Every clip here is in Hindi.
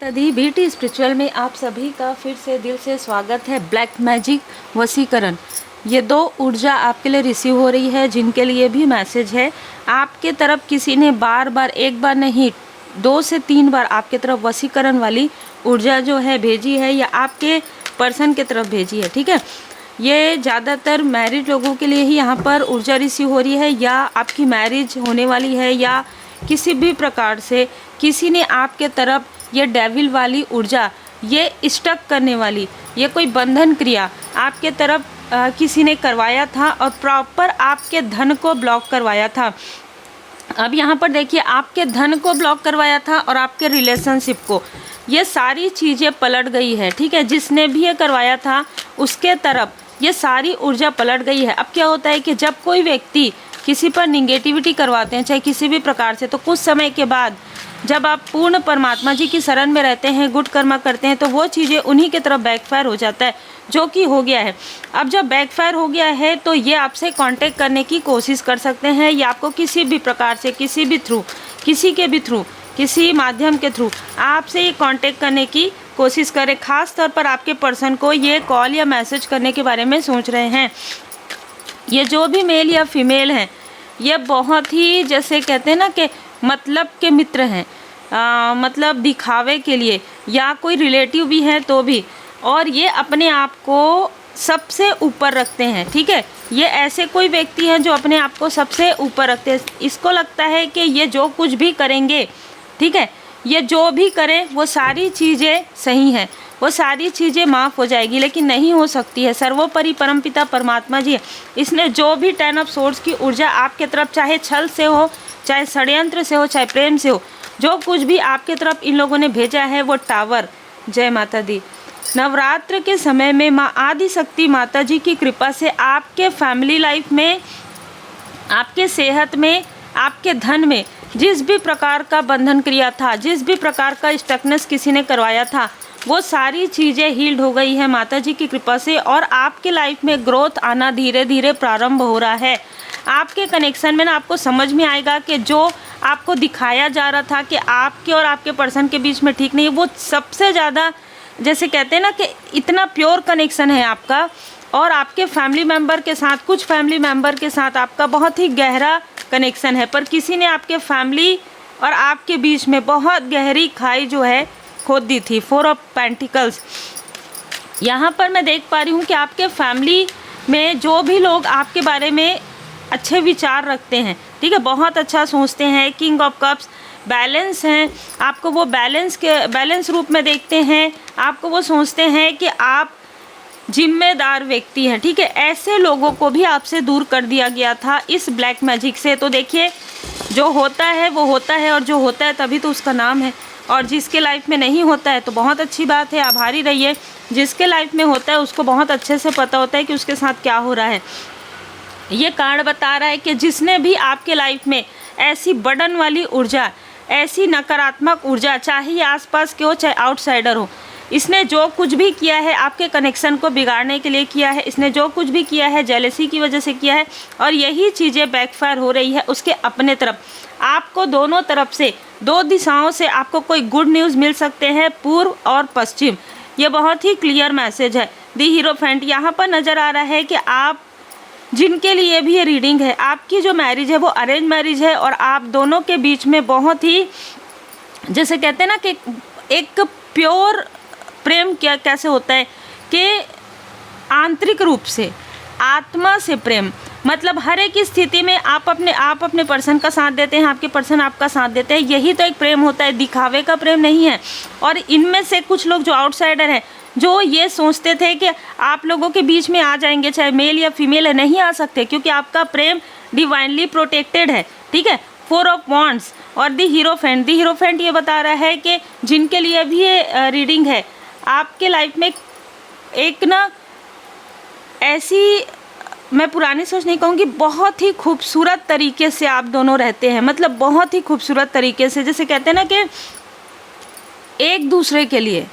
तदी बीटी स्पिरिचुअल में आप सभी का फिर से दिल से स्वागत है। ब्लैक मैजिक वशीकरण, ये 2 ऊर्जा आपके लिए रिसीव हो रही है, जिनके लिए भी मैसेज है। आपके तरफ किसी ने बार बार, एक बार नहीं 2 से 3 बार आपके तरफ वशीकरण वाली ऊर्जा जो है भेजी है, या आपके पर्सन के तरफ भेजी है। ठीक है, ये ज़्यादातर मैरिड लोगों के लिए ही यहाँ पर ऊर्जा रिसीव हो रही है, या आपकी मैरिज होने वाली है, या किसी भी प्रकार से किसी ने आपके तरफ ये डेविल वाली ऊर्जा, ये स्टक करने वाली, ये कोई बंधन क्रिया आपके तरफ किसी ने करवाया था और प्रॉपर आपके धन को ब्लॉक करवाया था। अब यहाँ पर देखिए, आपके धन को ब्लॉक करवाया था और आपके रिलेशनशिप को, ये सारी चीज़ें पलट गई है। ठीक है, जिसने भी ये करवाया था उसके तरफ ये सारी ऊर्जा पलट गई है। अब क्या होता है कि जब कोई व्यक्ति किसी पर निगेटिविटी करवाते हैं, चाहे किसी भी प्रकार से, तो कुछ समय के बाद जब आप पूर्ण परमात्मा जी की शरण में रहते हैं, गुड कर्मा करते हैं, तो वो चीज़ें उन्हीं की तरफ बैकफायर हो जाता है, जो कि हो गया है। अब जब बैकफायर हो गया है तो ये आपसे कांटेक्ट करने की कोशिश कर सकते हैं, या आपको किसी भी प्रकार से, किसी भी थ्रू, किसी के भी थ्रू, किसी माध्यम के थ्रू आपसे ये कांटेक्ट करने की कोशिश करें। ख़ास तौर पर आपके पर्सन को ये कॉल या मैसेज करने के बारे में सोच रहे हैं। ये जो भी मेल या फीमेल हैं, ये बहुत ही, जैसे कहते हैं ना कि मतलब के मित्र हैं, मतलब दिखावे के लिए, या कोई रिलेटिव भी हैं तो भी, और ये अपने आप को सबसे ऊपर रखते हैं। ठीक है, ये ऐसे कोई व्यक्ति हैं जो अपने आप को सबसे ऊपर रखते हैं। इसको लगता है कि ये जो कुछ भी करेंगे, ठीक है, ये जो भी करें वो सारी चीज़ें सही हैं, वो सारी चीज़ें माफ़ हो जाएगी, लेकिन नहीं हो सकती है। सर्वोपरि परमपिता परमात्मा जी, इसने जो भी 10 ऑफ सोर्स की ऊर्जा आपके तरफ, चाहे छल से हो, चाहे षड्यंत्र से हो, चाहे प्रेम से हो, जो कुछ भी आपके तरफ इन लोगों ने भेजा है, वो टावर। जय माता दी। नवरात्र के समय में माँ आदि शक्ति माता जी की कृपा से आपके फैमिली लाइफ में, आपके सेहत में, आपके धन में जिस भी प्रकार का बंधन क्रिया था, जिस भी प्रकार का स्टकनेस किसी ने करवाया था, वो सारी चीज़ें हील्ड हो गई है माता जी की कृपा से, और आपके लाइफ में ग्रोथ आना धीरे धीरे प्रारंभ हो रहा है। आपके कनेक्शन में ना आपको समझ में आएगा कि जो आपको दिखाया जा रहा था कि आपके और आपके पर्सन के बीच में ठीक नहीं है, वो सबसे ज़्यादा, जैसे कहते हैं ना कि इतना प्योर कनेक्शन है आपका, और आपके फैमिली मेम्बर के साथ, कुछ फैमिली मेम्बर के साथ आपका बहुत ही गहरा कनेक्शन है, पर किसी ने आपके फैमिली और आपके बीच में बहुत गहरी खाई जो है खोद दी थी। 4 ऑफ पेंटिकल्स, यहाँ पर मैं देख पा रही हूँ कि आपके फैमिली में जो भी लोग आपके बारे में अच्छे विचार रखते हैं, ठीक है, बहुत अच्छा सोचते हैं, किंग ऑफ कप्स, बैलेंस हैं, आपको वो बैलेंस रूप में देखते हैं, आपको वो सोचते हैं कि आप जिम्मेदार व्यक्ति हैं। ठीक है, ऐसे लोगों को भी आपसे दूर कर दिया गया था इस ब्लैक मैजिक से। तो देखिए, जो होता है वो होता है, और जो होता है तभी तो उसका नाम है, और जिसके लाइफ में नहीं होता है तो बहुत अच्छी बात है, आभारी रहिए। जिसके लाइफ में होता है उसको बहुत अच्छे से पता होता है कि उसके साथ क्या हो रहा है। ये कार्ड बता रहा है कि जिसने भी आपके लाइफ में ऐसी बर्डन वाली ऊर्जा, ऐसी नकारात्मक ऊर्जा, चाहे ये आसपास के हो चाहे आउटसाइडर हो, इसने जो कुछ भी किया है आपके कनेक्शन को बिगाड़ने के लिए किया है, इसने जो कुछ भी किया है जेलेसी की वजह से किया है, और यही चीज़ें बैकफायर हो रही है उसके अपने तरफ। आपको दोनों तरफ से, 2 दिशाओं से आपको कोई गुड न्यूज़ मिल सकते हैं, पूर्व और पश्चिम। ये बहुत ही क्लियर मैसेज है। दी हीरोफेंट, यहाँ पर नज़र आ रहा है कि आप, जिनके लिए भी ये रीडिंग है, आपकी जो मैरिज है वो अरेंज मैरिज है, और आप दोनों के बीच में बहुत ही, जैसे कहते हैं ना कि एक प्योर प्रेम क्या कैसे होता है कि आंतरिक रूप से, आत्मा से प्रेम, मतलब हर एक स्थिति में आप अपने पर्सन का साथ देते हैं, आपके पर्सन आपका साथ देते हैं। यही तो एक प्रेम होता है, दिखावे का प्रेम नहीं है। और इनमें से कुछ लोग जो आउटसाइडर हैं, जो ये सोचते थे कि आप लोगों के बीच में आ जाएंगे, चाहे मेल या फीमेल है, नहीं आ सकते, क्योंकि आपका प्रेम डिवाइनली प्रोटेक्टेड है। ठीक है, 4 ऑफ वॉन्ड्स और दी हीरोफेंट ये बता रहा है कि जिनके लिए भी ये रीडिंग है, आपके लाइफ में एक ना ऐसी, मैं पुरानी सोच नहीं कहूँगी, बहुत ही खूबसूरत तरीके से आप दोनों रहते हैं, मतलब बहुत ही खूबसूरत तरीके से, जैसे कहते हैं ना कि एक दूसरे के लिए।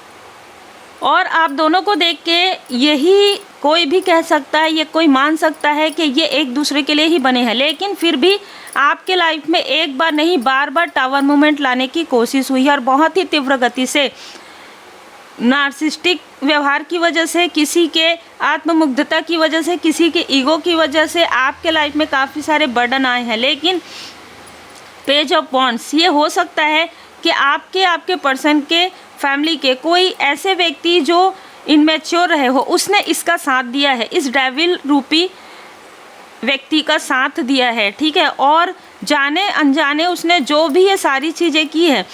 और आप दोनों को देख के यही कोई भी कह सकता है, ये कोई मान सकता है कि ये एक दूसरे के लिए ही बने हैं, लेकिन फिर भी आपके लाइफ में एक बार नहीं बार बार टावर मूवमेंट लाने की कोशिश हुई है और बहुत ही तीव्र गति से नार्सिस्टिक व्यवहार की वजह से, किसी के आत्ममुग्धता की वजह से, किसी के ईगो की वजह से आपके लाइफ में काफ़ी सारे बर्डन आए हैं। लेकिन पेज ऑफ वॉन्ड्स, ये हो सकता है कि आपके पर्सन के फैमिली के कोई ऐसे व्यक्ति जो इनमेच्योर रहे हो, उसने इसका साथ दिया है, इस डेविल रूपी व्यक्ति का साथ दिया है, ठीक है। और जाने अनजाने उसने जो भी ये सारी चीज़ें की है।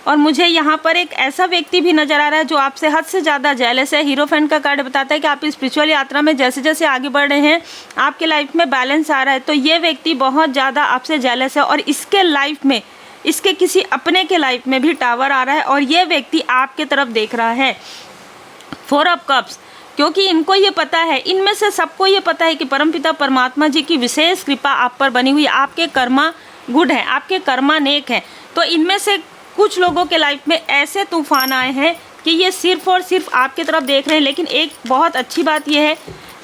और मुझे यहाँ पर एक ऐसा व्यक्ति भी नज़र आ रहा है जो आपसे हद से ज़्यादा जेलस है। हीरोफेंट का कार्ड बताता है कि आप स्पिरिचुअल यात्रा में जैसे जैसे आगे बढ़ रहे हैं आपके लाइफ में बैलेंस आ रहा है, तो ये व्यक्ति बहुत ज़्यादा आपसे जेलस है और इसके लाइफ में, इसके किसी अपने के लाइफ में भी टावर आ रहा है और ये व्यक्ति आपके तरफ देख रहा है। 4 ऑफ कप्स, क्योंकि इनको ये पता है, इनमें से सबको ये पता है कि परमपिता परमात्मा जी की विशेष कृपा आप पर बनी हुई, आपके कर्मा गुड है, आपके कर्मा नेक है। तो इनमें से कुछ लोगों के लाइफ में ऐसे तूफान आए हैं कि ये सिर्फ और सिर्फ आपके तरफ देख रहे हैं। लेकिन एक बहुत अच्छी बात यह है,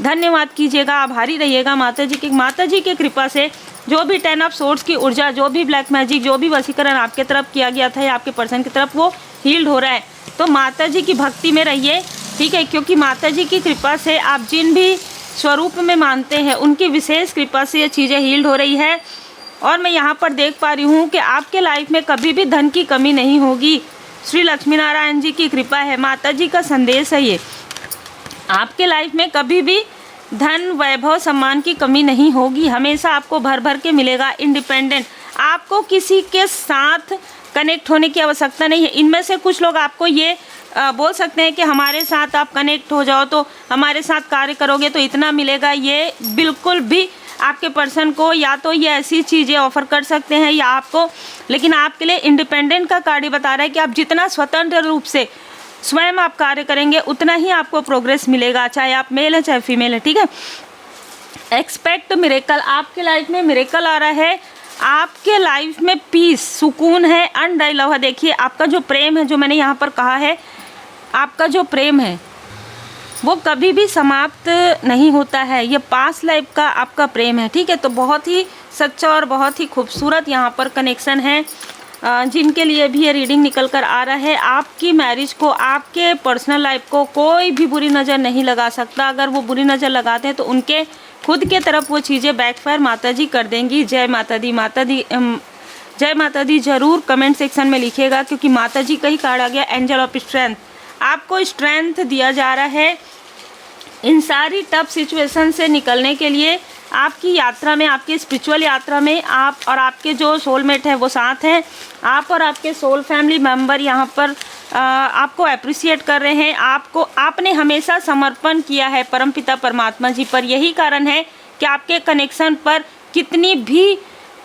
धन्यवाद कीजिएगा, आभारी रहिएगा माता जी की कृपा से जो भी 10 ऑफ सोर्ड्स की ऊर्जा, जो भी ब्लैक मैजिक, जो भी वशीकरण आपके तरफ किया गया था या आपके पर्सन की तरफ, वो हील्ड हो रहा है। तो माता जी की भक्ति में रहिए, ठीक है, क्योंकि माता जी की कृपा से आप जिन भी स्वरूप में मानते हैं उनकी विशेष कृपा से ये चीज़ें हील्ड हो रही है। और मैं यहाँ पर देख पा रही हूँ कि आपके लाइफ में कभी भी धन की कमी नहीं होगी। श्री लक्ष्मी नारायण जी की कृपा है, माता जी का संदेश है ये। आपके लाइफ में कभी भी धन, वैभव, सम्मान की कमी नहीं होगी, हमेशा आपको भर भर के मिलेगा। इंडिपेंडेंट, आपको किसी के साथ कनेक्ट होने की आवश्यकता नहीं है। इनमें से कुछ लोग आपको ये बोल सकते हैं कि हमारे साथ आप कनेक्ट हो जाओ तो हमारे साथ कार्य करोगे तो इतना मिलेगा। ये बिल्कुल भी आपके पर्सन को या तो ये ऐसी चीज़ें ऑफर कर सकते हैं या आपको, लेकिन आपके लिए इंडिपेंडेंट का कार्य बता रहा है कि आप जितना स्वतंत्र रूप से स्वयं आप कार्य करेंगे उतना ही आपको प्रोग्रेस मिलेगा, चाहे आप मेल है चाहे फीमेल है, ठीक है। एक्सपेक्ट मिरेकल, आपके लाइफ में मिरेकल आ रहा है, आपके लाइफ में पीस, सुकून है, अनडाई लव है। देखिए आपका जो प्रेम है, जो मैंने यहाँ पर कहा है, आपका जो प्रेम है वो कभी भी समाप्त नहीं होता है। ये पास्ट लाइफ का आपका प्रेम है, ठीक है। तो बहुत ही सच्चा और बहुत ही खूबसूरत यहाँ पर कनेक्शन है। जिनके लिए भी ये रीडिंग निकल कर आ रहा है, आपकी मैरिज को, आपके पर्सनल लाइफ को कोई भी बुरी नज़र नहीं लगा सकता। अगर वो बुरी नज़र लगाते हैं तो उनके खुद के तरफ वो चीज़ें बैकफायर माता जी कर देंगी। जय माता दी, जय माता दी ज़रूर कमेंट सेक्शन में लिखिएगा, क्योंकि माता जी का ही कार्ड आ गया, एंजल ऑफ स्ट्रेंथ। आपको स्ट्रेंथ दिया जा रहा है इन सारी टफ सिचुएशन से निकलने के लिए। आपकी यात्रा में, आपकी स्पिरिचुअल यात्रा में आप और आपके जो सोलमेट है वो साथ हैं। आप और आपके सोल फैमिली मेंबर यहाँ पर आपको अप्रिशिएट कर रहे हैं। आपने हमेशा समर्पण किया है परमपिता परमात्मा जी पर। यही कारण है कि आपके कनेक्शन पर कितनी भी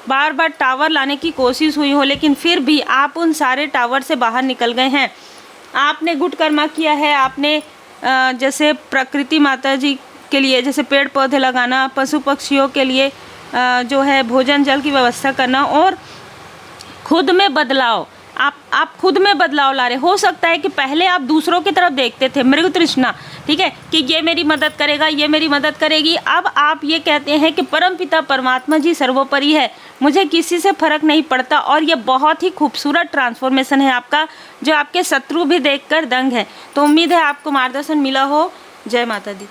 बार बार टावर लाने की कोशिश हुई हो, लेकिन फिर भी आप उन सारे टावर से बाहर निकल गए हैं। आपने गुड कर्मा किया है। आपने जैसे प्रकृति माता जी के लिए, जैसे पेड़ पौधे लगाना, पशु पक्षियों के लिए जो है भोजन जल की व्यवस्था करना, और खुद में बदलाव, आप खुद में बदलाव ला रहे। हो सकता है कि पहले आप दूसरों की तरफ देखते थे, मृग तृष्णा, ठीक है, कि ये मेरी मदद करेगा, ये मेरी मदद करेगी। अब आप ये कहते हैं कि परमपिता परमात्मा जी सर्वोपरि है, मुझे किसी से फर्क नहीं पड़ता। और ये बहुत ही खूबसूरत ट्रांसफॉर्मेशन है आपका, जो आपके शत्रु भी देखकर दंग है। तो उम्मीद है आपको मार्गदर्शन मिला हो। जय माता दी।